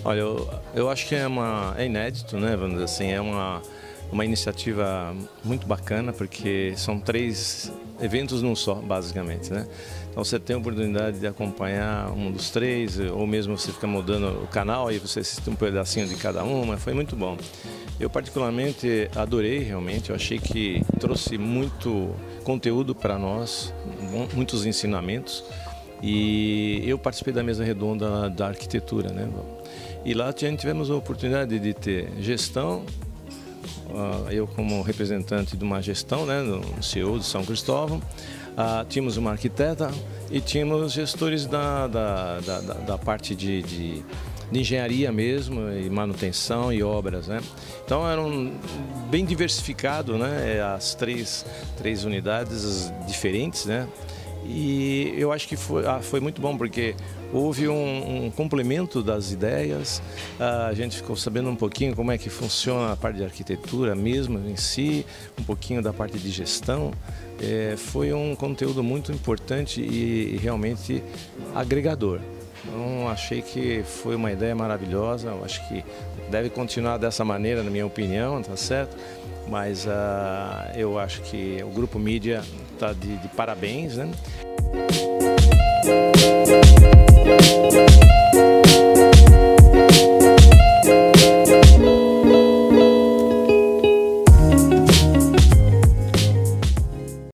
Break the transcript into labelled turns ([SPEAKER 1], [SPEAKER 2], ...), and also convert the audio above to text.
[SPEAKER 1] Olha, eu acho que é inédito, né? Vamos dizer assim, é uma iniciativa muito bacana, porque são 3 eventos num só, basicamente, né? Então você tem a oportunidade de acompanhar um dos 3, ou mesmo você fica mudando o canal e você assiste um pedacinho de cada uma, foi muito bom. Eu particularmente adorei, realmente, eu achei que trouxe muito conteúdo para nós, muitos ensinamentos, e eu participei da mesa redonda da arquitetura, né? E lá tivemos a oportunidade de ter gestão, eu como representante de uma gestão, né, no CEO de São Cristóvão, tínhamos uma arquiteta e tínhamos gestores da parte de engenharia mesmo, e manutenção e obras, né? Então eram bem diversificado, né, as três unidades diferentes, né? E eu acho que foi muito bom, porque houve um complemento das ideias, a gente ficou sabendo um pouquinho como é que funciona a parte de arquitetura mesmo em si, um pouquinho da parte de gestão. Foi um conteúdo muito importante e realmente agregador. Então achei que foi uma ideia maravilhosa, eu acho que deve continuar dessa maneira, na minha opinião, tá certo? Mas eu acho que o Grupo Mídia está de parabéns, né?